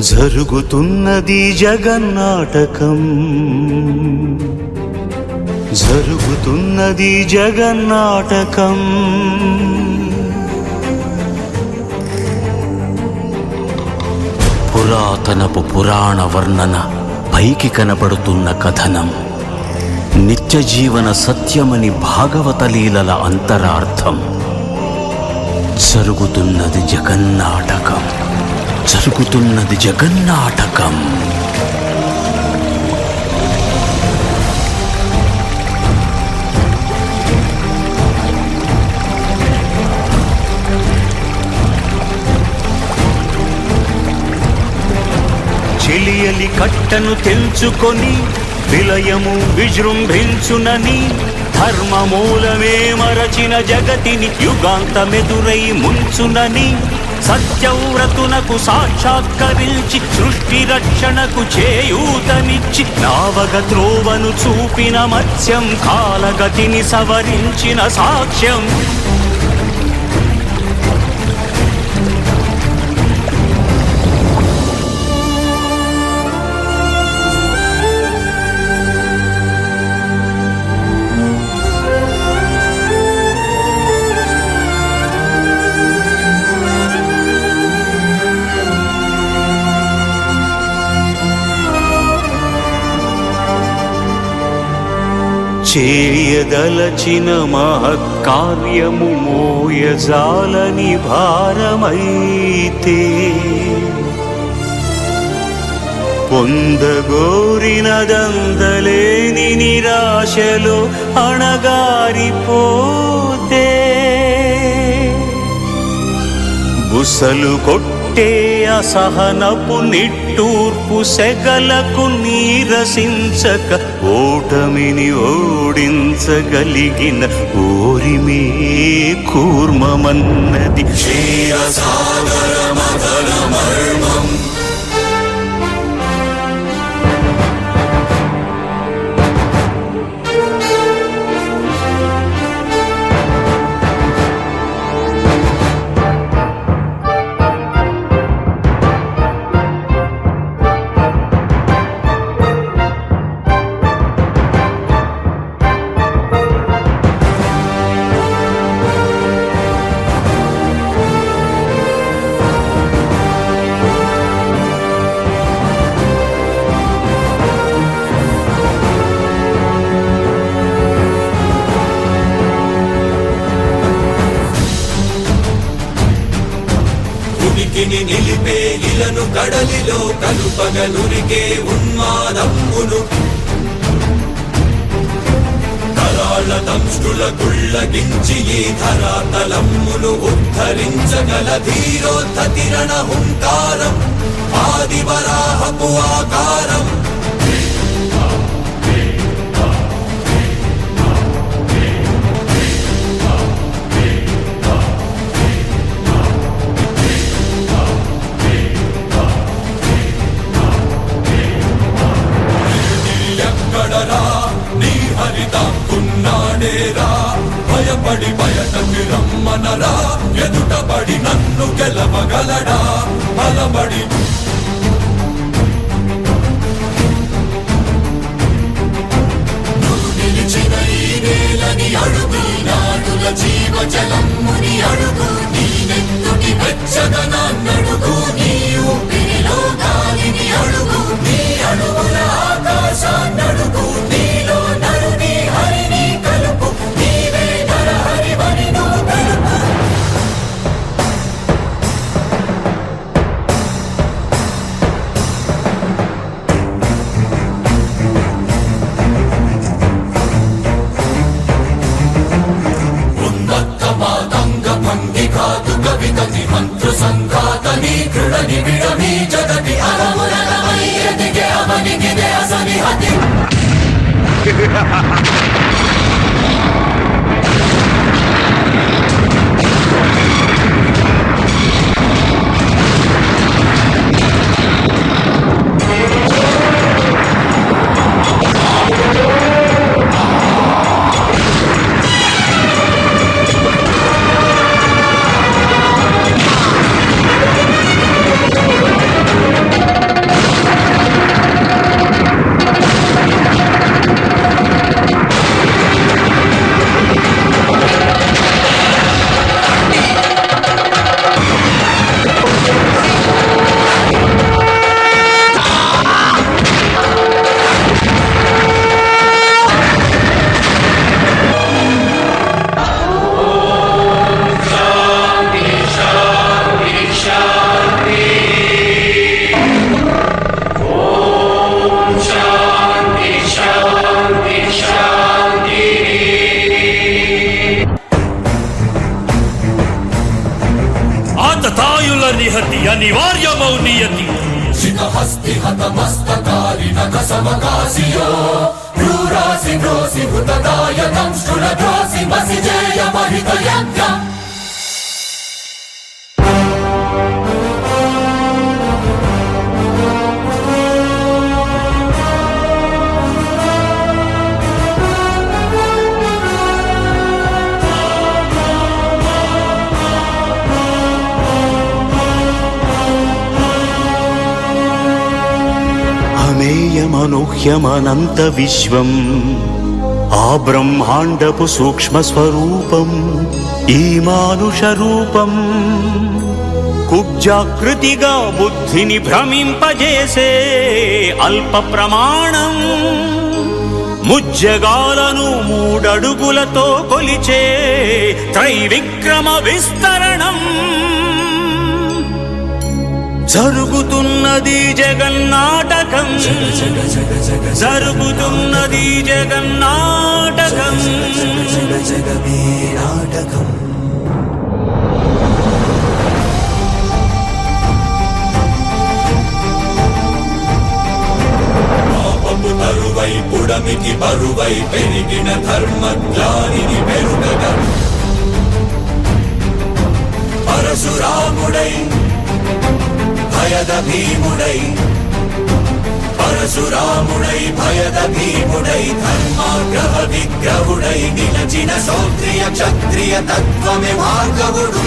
జరుగుతున్నది జగన్నాటకం, జరుగుతున్నది జగన్నాటకం. పురాతనపు పురాణ వర్ణన, పైకి కనబడుతున్న కథనం, నిత్య జీవన సత్యమని భాగవత లీలల అంతరార్థం. జరుగుతున్నది జగన్నాటకం, జరుగుతున్నది జగన్నాటకం. చెలియలి కట్టను తెంచుకొని విలయము విజృంభించునని, ధర్మమూలమే మరచిన జగతిని యుగాంతమెదురై ముంచునని, సత్యవ్రతునకు సాక్షాత్కరించి సృష్టి రక్షణకు చేయూతనిచ్చి నావగ త్రోవను చూపిన మత్స్యం, కాలగతిని సవరించిన సాక్ష్యం. చేయదలచిన మహత్కార్యము మోయజాలని భారమైతే, పొందగోరినదందలేని నిరాశలో అణగారిపోతే, బుసలు కొట్టే అసహనపు నిట్టూర్పు సెగలకు నీరసించక, ఓటమిని ఓడించగలిగిన ఓరిమే కూర్మమన్నది క్షీరసాగర మదన మర్మం. నిలిపే ఇలను కడలిలో కలుపగలురికే ఉన్మాదమ్మును, కరాళ దంష్టుల గుళ్ళగించి ఈ ధరాతలమ్మును ఉద్ధరించగల ధీరోద్ధతిరణ హుంకారం, ఆదివరాహపు ఆకారం. భయపడి బయటకి రమ్మనరా, ఎదుటపడి నన్ను గెలవగలడా బలపడి. నువ్వు నిలిచిన ఈ నేలని అడుగు, నాడుల జీవజలమ్ముని అడుగు, నీ నెత్తుటి వెచ్చదనాన్నడుగు, నీ ఊపిరిలో గాలిని అడుగు, నీ అడుగుల ఆకాశాన్నడుగు, నీలో నరుని హరిని కలుపు, నీవే నరహరివని నువ్వు తెలుపు. ఉన్మత్త మాతంగ భంగి కాదు కవితని మంత్ర సంఘాతని కృడని విడమి జగతి అరమురగమై ఎదిగే అవనిగిదే అసని హతి. ద్రోసి హృతదాయకం స్థుల ద్రోసి మసిజేయ మహిత యజ్ఞం అమేయమనూహ్యమనంత విశ్వం ఆ బ్రహ్మాండపు సూక్ష్మ స్వరూపం ఈ మానుష రూపం కుబ్జాకృతిగా బుద్ధిని భ్రమింపజేసే అల్ప ప్రమాణం ముజ్జగాలను మూడడుగులతో కొలిచే త్రైవిక్రమ విస్తరణం జరుగుతున్నది జగన్నాటకం జరుగుతున్నది జగన్నాటకం జగమే నాటకం పాపపు తరువై పుడమికి బరువై పెరిగిన ధర్మజ్ఞానిని పెరుగగా పరశురాముడై భయద భీముడై పరశురాముడై భయద భీముడై ధర్మాగ్రహ విగ్రహుడై నిలచిన శౌత్రియ క్షత్రియ తత్వమే భార్గవుడు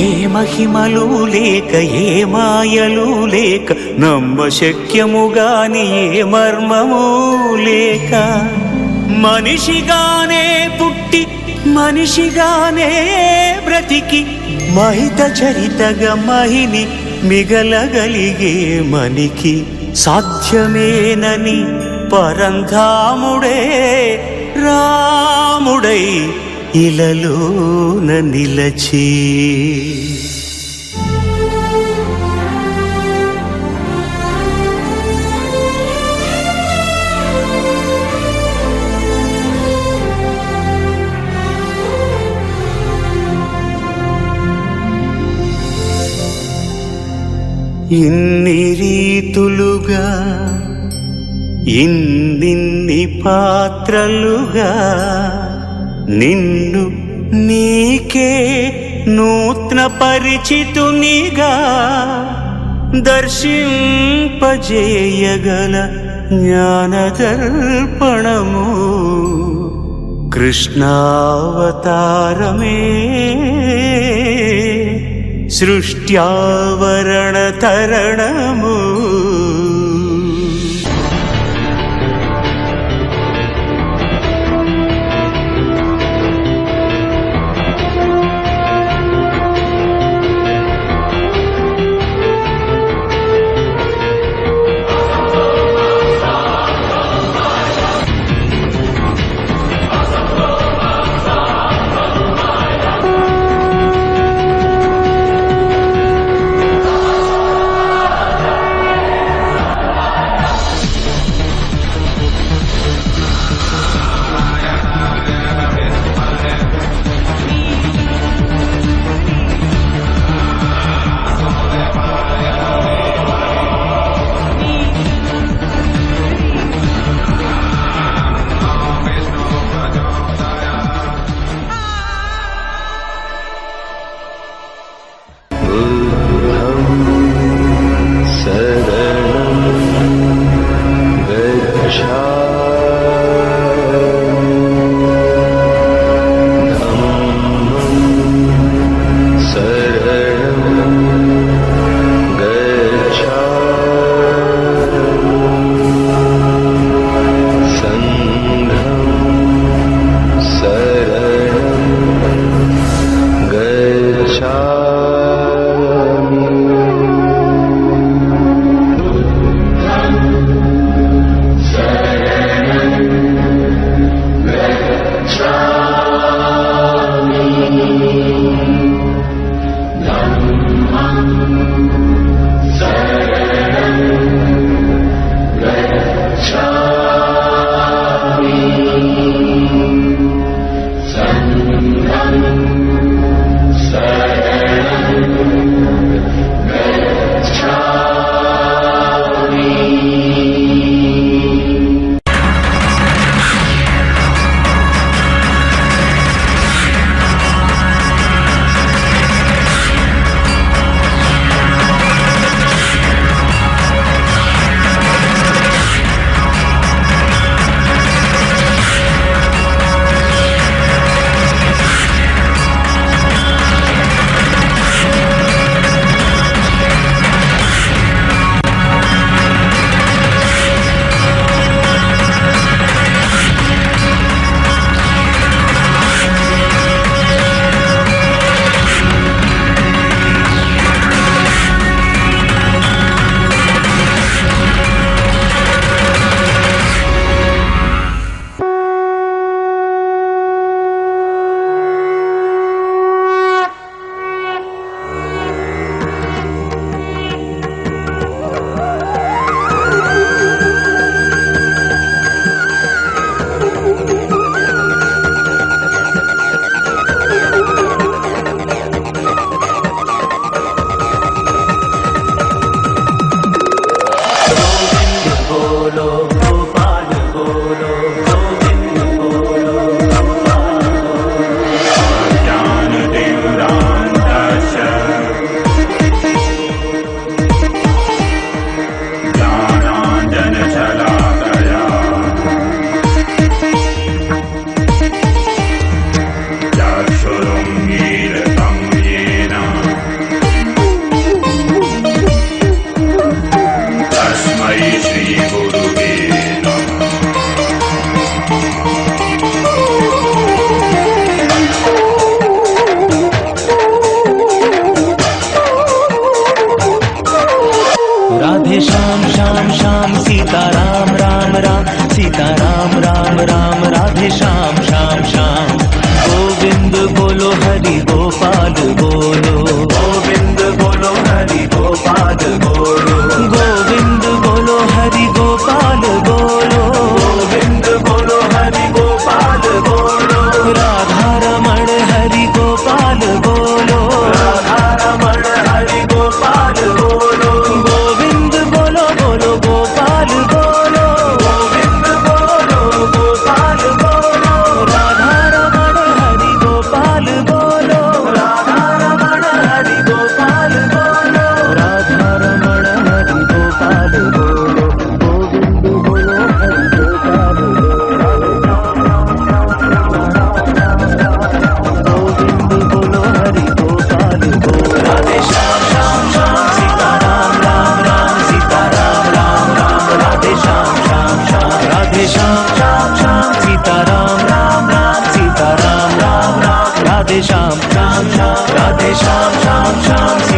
ఏ మహిమలు లేక ఏ మాయలు లేక నమ్మశక్యముగాని ఏ మర్మము లేక మనిషిగానే పుట్టి మనిషిగానే బ్రతికి మహిత చరితగా మహిని మిగలగలిగే మనికి సాధ్యమేనని పరంధాముడే రాముడై ఇలలోన నిలచి ఇన్ని రీతులుగా ఇన్నిన్ని పాత్రలుగా నిన్ను నీకే నూత్న పరిచితునిగా దర్శింపజేయగల జ్ఞానదర్పణము కృష్ణావతారమే సృష్ట్యావరణ తరణము राधे श्याम श्याम श्याम सीता राम राम राम सीता राम राम राम राधे श्याम श्याम श्याम गोविंद बोलो हरि गोपाल बोलो गोविंद बोलो हरि गोपाल बोलो गोविंद बोलो हरि गोपाल बोलो गोविंद बोलो हरि गोपाल बोलो राधा रमण हरि गोपाल बोलो राधा रमण हरि गोपाल बोलो गोविंद बोलो बोलो गोपाल बोलो गोविंद बोलो गोपाल बोलो राधा रमण हरि गोपाल बोलो राधा रमण हरि गोपाल बोलो राधा रमण हरि गोपाल बोलो गोविंद बोलो हरि गोपाल गोविंद बोलो हरि गोपाल बोलो राधे श्याम श्याम श्याम सीता राम राम राम सीता राम राम राम राधे श्याम श्याम श्याम राधे श्याम श्याम श्याम सीता राम राम राम सीता राम राम राम राधे श्याम श्याम श्याम राधे श्याम श्याम श्याम